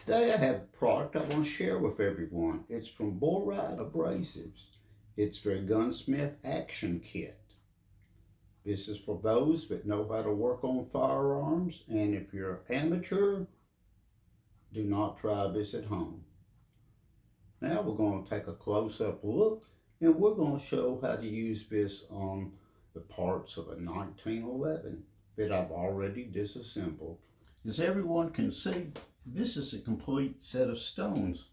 Today I have a product I want to share with everyone. It's from Boride Abrasives. It's their Gunsmith Action Kit. This is for those that know how to work on firearms, and if you're an amateur, do not try this at home. Now we're going to take a close-up look, and we're going to show how to use this on the parts of a 1911 that I've already disassembled. As everyone can see, this is a complete set of stones,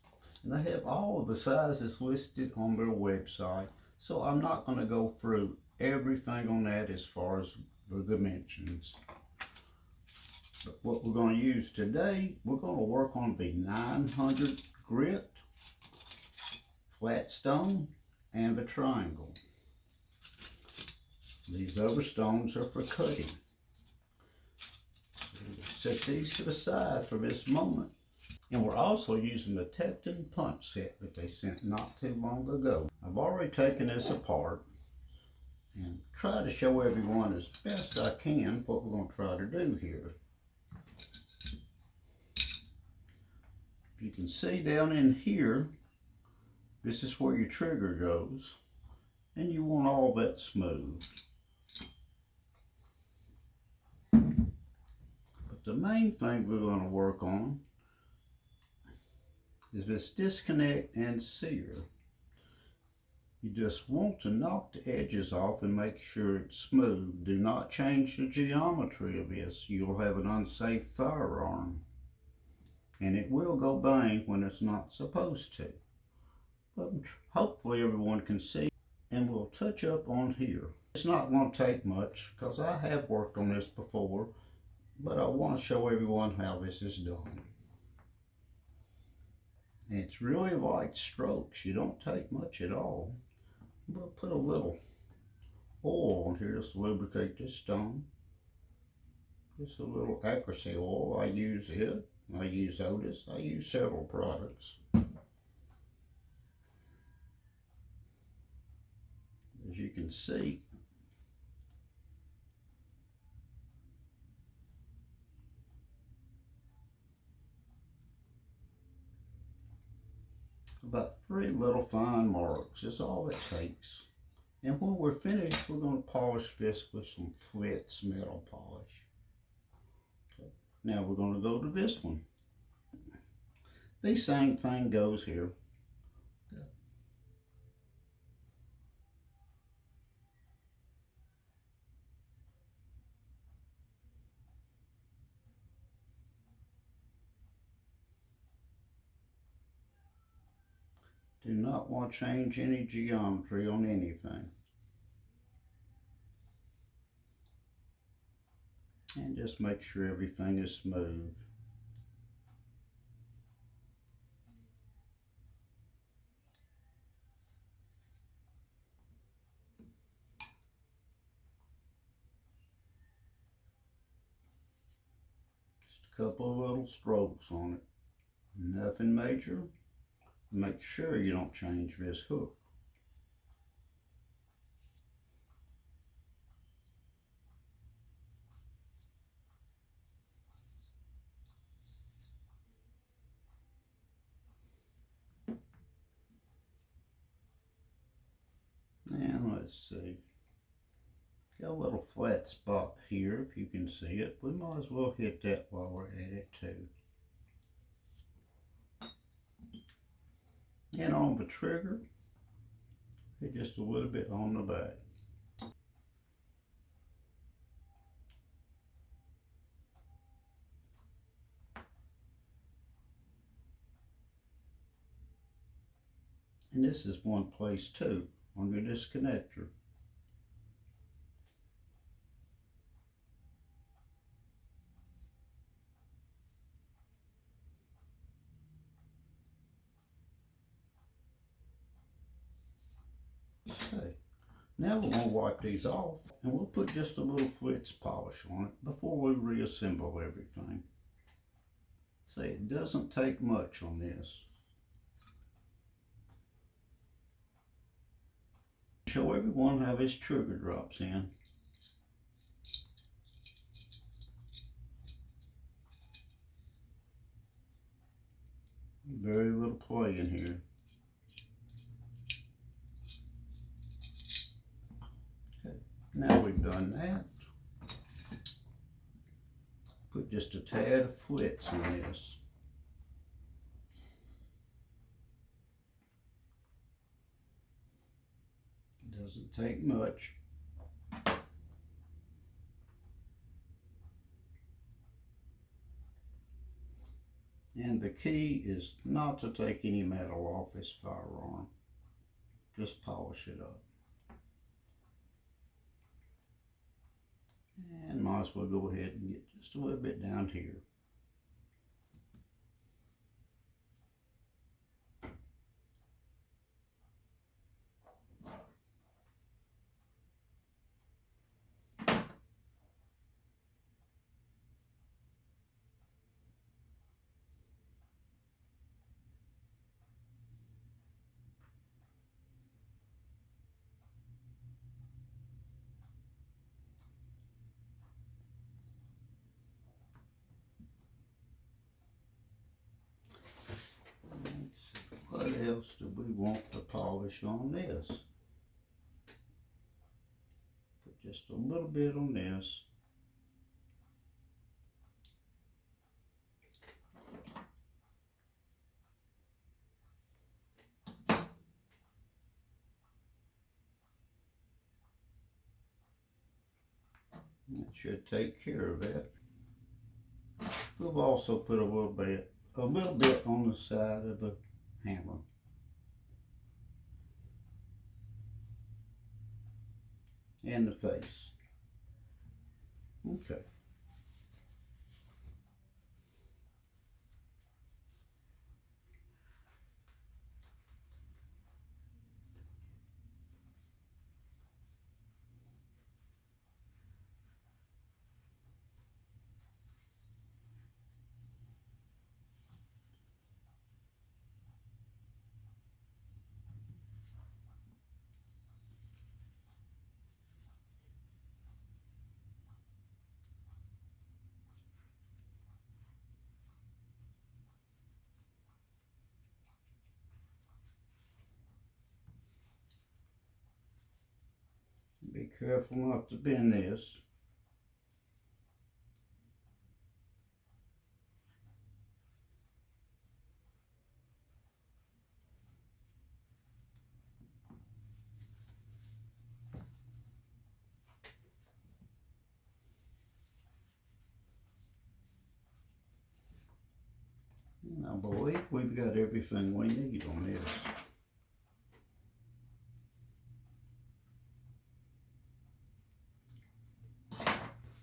and they have all of the sizes listed on their website, so I'm not going to go through everything on that as far as the dimensions. But what we're going to use today, we're going to work on the 900 grit, flat stone, and the triangle. These other stones are for cutting. Set these to the side for this moment. And we're also using the Teflon punch set that they sent not too long ago. I've already taken this apart and try to show everyone as best I can what we're going to try to do here. You can see down in here, this is where your trigger goes, and you want all that smooth. The main thing we're going to work on is this disconnect and sear. You just want to knock the edges off and make sure it's smooth. Do not change the geometry of this. You'll have an unsafe firearm. And it will go bang when it's not supposed to. But hopefully everyone can see. And we'll touch up on here. It's not going to take much because I have worked on this before. But I want to show everyone how this is done. And it's really light strokes. You don't take much at all. We'll put a little oil on here just to lubricate this stone. Just a little accuracy oil. I use it. I use Otis. I use several products. As you can see, about 3 little fine marks is all it takes. And when we're finished, we're going to polish this with some Flitz metal polish. Okay. Now we're going to go to this one. The same thing goes here. Okay. Do not want to change any geometry on anything. And just make sure everything is smooth. Just a couple of little strokes on it. Nothing major. Make sure you don't change this hook. And let's see. Got a little flat spot here if you can see it. We might as well hit that while we're at it too. And on the trigger, hit just a little bit on the back. And this is one place too, on your disconnector. Okay, now we're going to wipe these off, and we'll put just a little Flitz polish on it before we reassemble everything. See, it doesn't take much on this. Show everyone how this trigger drops in. Very little play in here. Okay, now we've done that. Put just a tad of flitz on this. Doesn't take much. And the key is not to take any metal off this firearm. Just polish it up. And might as well go ahead and get just a little bit down here. Let's see, what else do we want to polish on this? Put just a little bit on this. That should take care of that. We'll also put a little bit on the side of the hammer. And the face. Okay. Be careful not to bend this. And I believe we've got everything we need on this.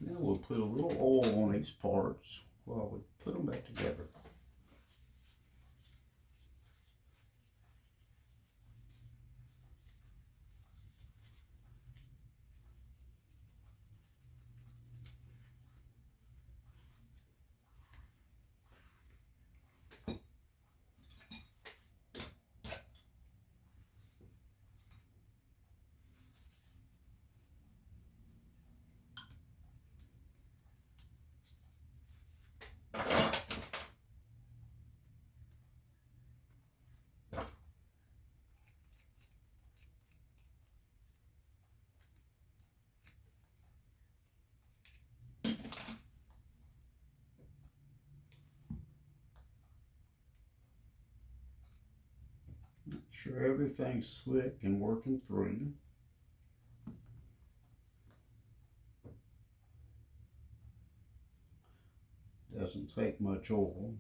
Now we'll put a little oil on these parts while we put them back together. Make sure everything's slick and working through. Doesn't take much oil.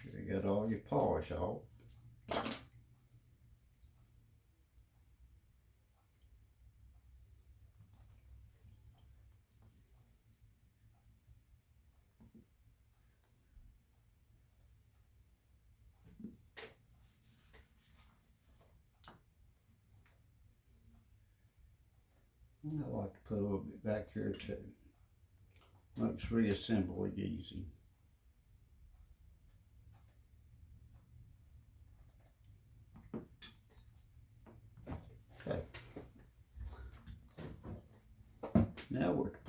Sure you got all your polish off. And I like to put a little bit back here too. Makes reassembly easy.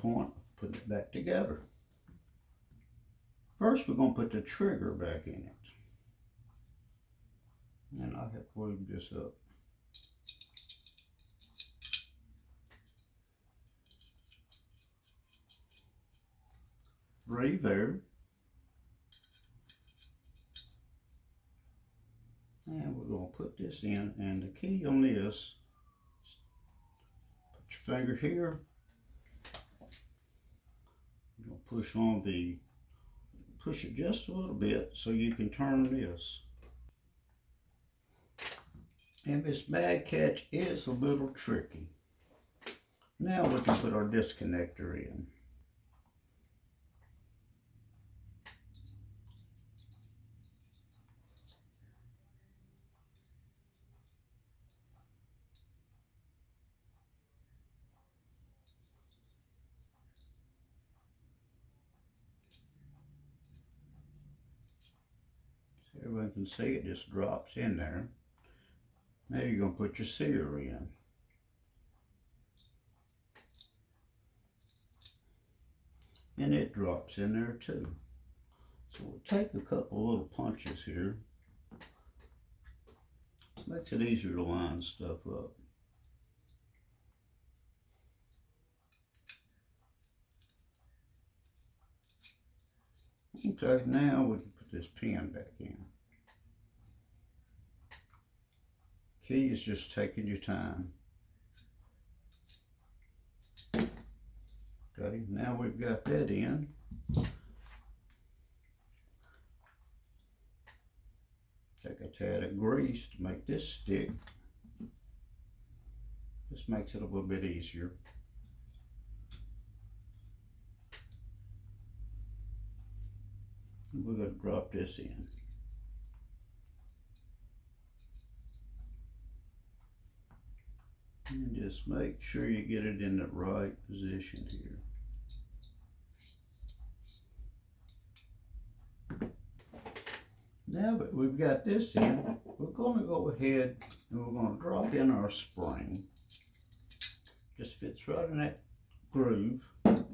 point of putting it back together. First, we're going to put the trigger back in it. And I have glued this up. Three there. And we're going to put this in, and the key on this, put your finger here. You're going to push it just a little bit so you can turn this. And this bag catch is a little tricky. Now we can put our disconnector in. So everyone can see it just drops in there. Now you're going to put your sear in. And it drops in there too. So we'll take a couple little punches here. Makes it easier to line stuff up. Okay, now we can put this pin back in. Key is just taking your time. Okay, now we've got that in. Take a tad of grease to make this stick. This makes it a little bit easier. And we're going to drop this in. And just make sure you get it in the right position here. Now that we've got this in, we're going to go ahead and we're going to drop in our spring. Just fits right in that groove. And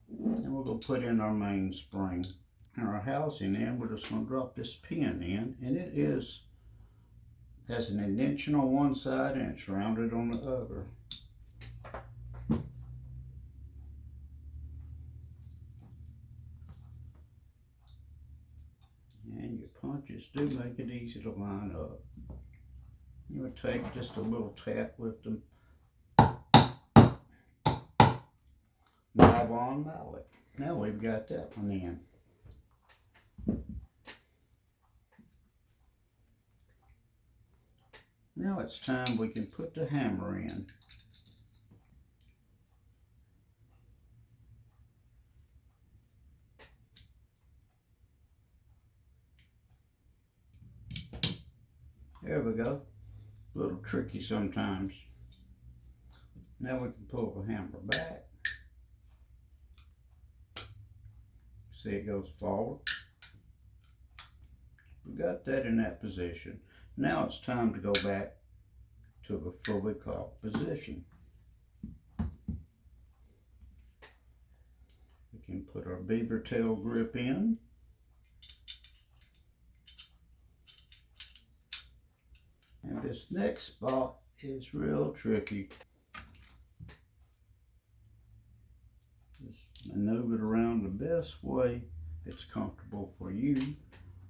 we're going to put in our main spring. And our housing in, we're just going to drop this pin in, and it has an indentation on one side and it's rounded on the other. And your punches do make it easy to line up. You would take just a little tap with them nylon mallet. Now we've got that one in. Now it's time we can put the hammer in. There we go. A little tricky sometimes. Now we can pull the hammer back. See, it goes forward. We got that in that position. Now it's time to go back to the fully cocked position. We can put our beaver tail grip in. And this next spot is real tricky. Just maneuver it around the best way it's comfortable for you.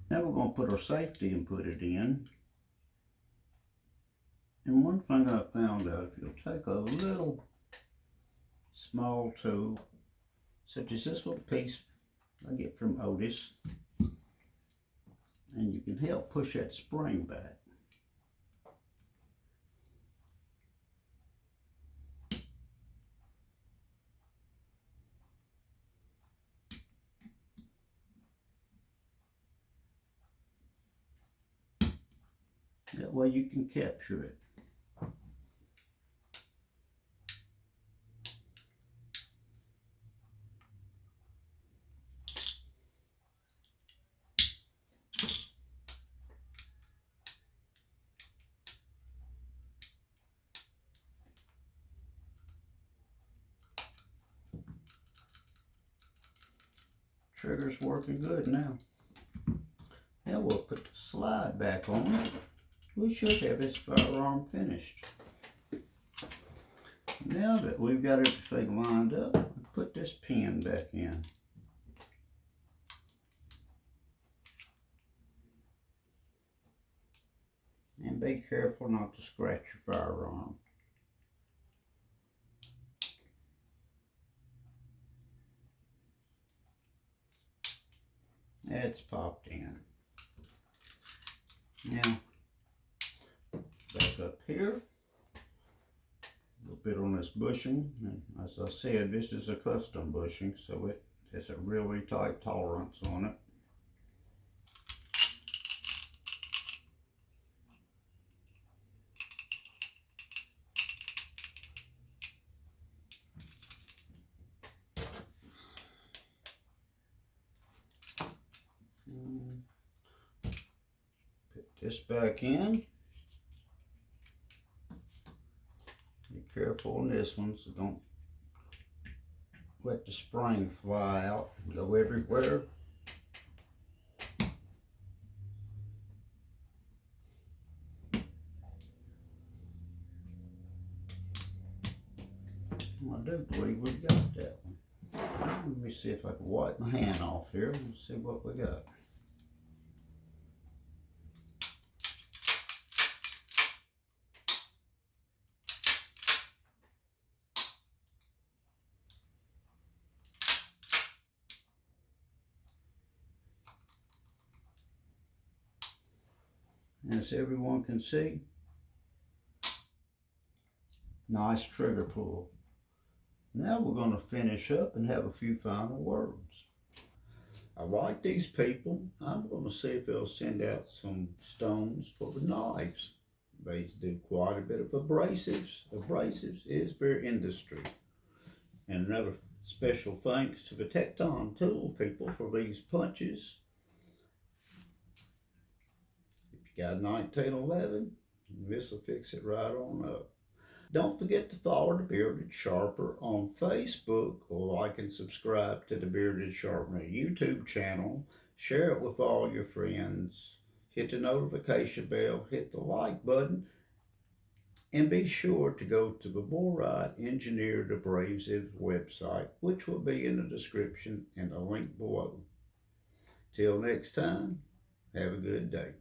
Now we're going to put our safety and put it in. And one thing I found out, if you'll take a little small tool, such as this little piece I get from Otis, and you can help push that spring back. That way you can capture it. trigger's working good now. Now we'll put the slide back on. We should have this firearm finished. Now that we've got everything lined up, we'll put this pin back in. And be careful not to scratch your firearm. It's popped in. Now, back up here, a little bit on this bushing. And as I said, this is a custom bushing, so it has a really tight tolerance on it. Put this back in. Be careful on this one so don't let the spring fly out and go everywhere. I do believe we got that one. Let me see if I can wipe my hand off here and see what we got. As everyone can see, nice trigger pull. Now we're going to finish up and have a few final words. I like these people. I'm going to see if they'll send out some stones for the knives. They do quite a bit of abrasives. Abrasives is their industry. And another special thanks to the Tecton tool people for these punches. If you got 1911, this will fix it right on up. Don't forget to follow the Bearded Sharper on Facebook, or like and subscribe to the Bearded Sharper YouTube channel. Share it with all your friends. Hit the notification bell, hit the like button, and be sure to go to the Boride Engineered Abrasives website, which will be in the description and the link below. Till next time, have a good day.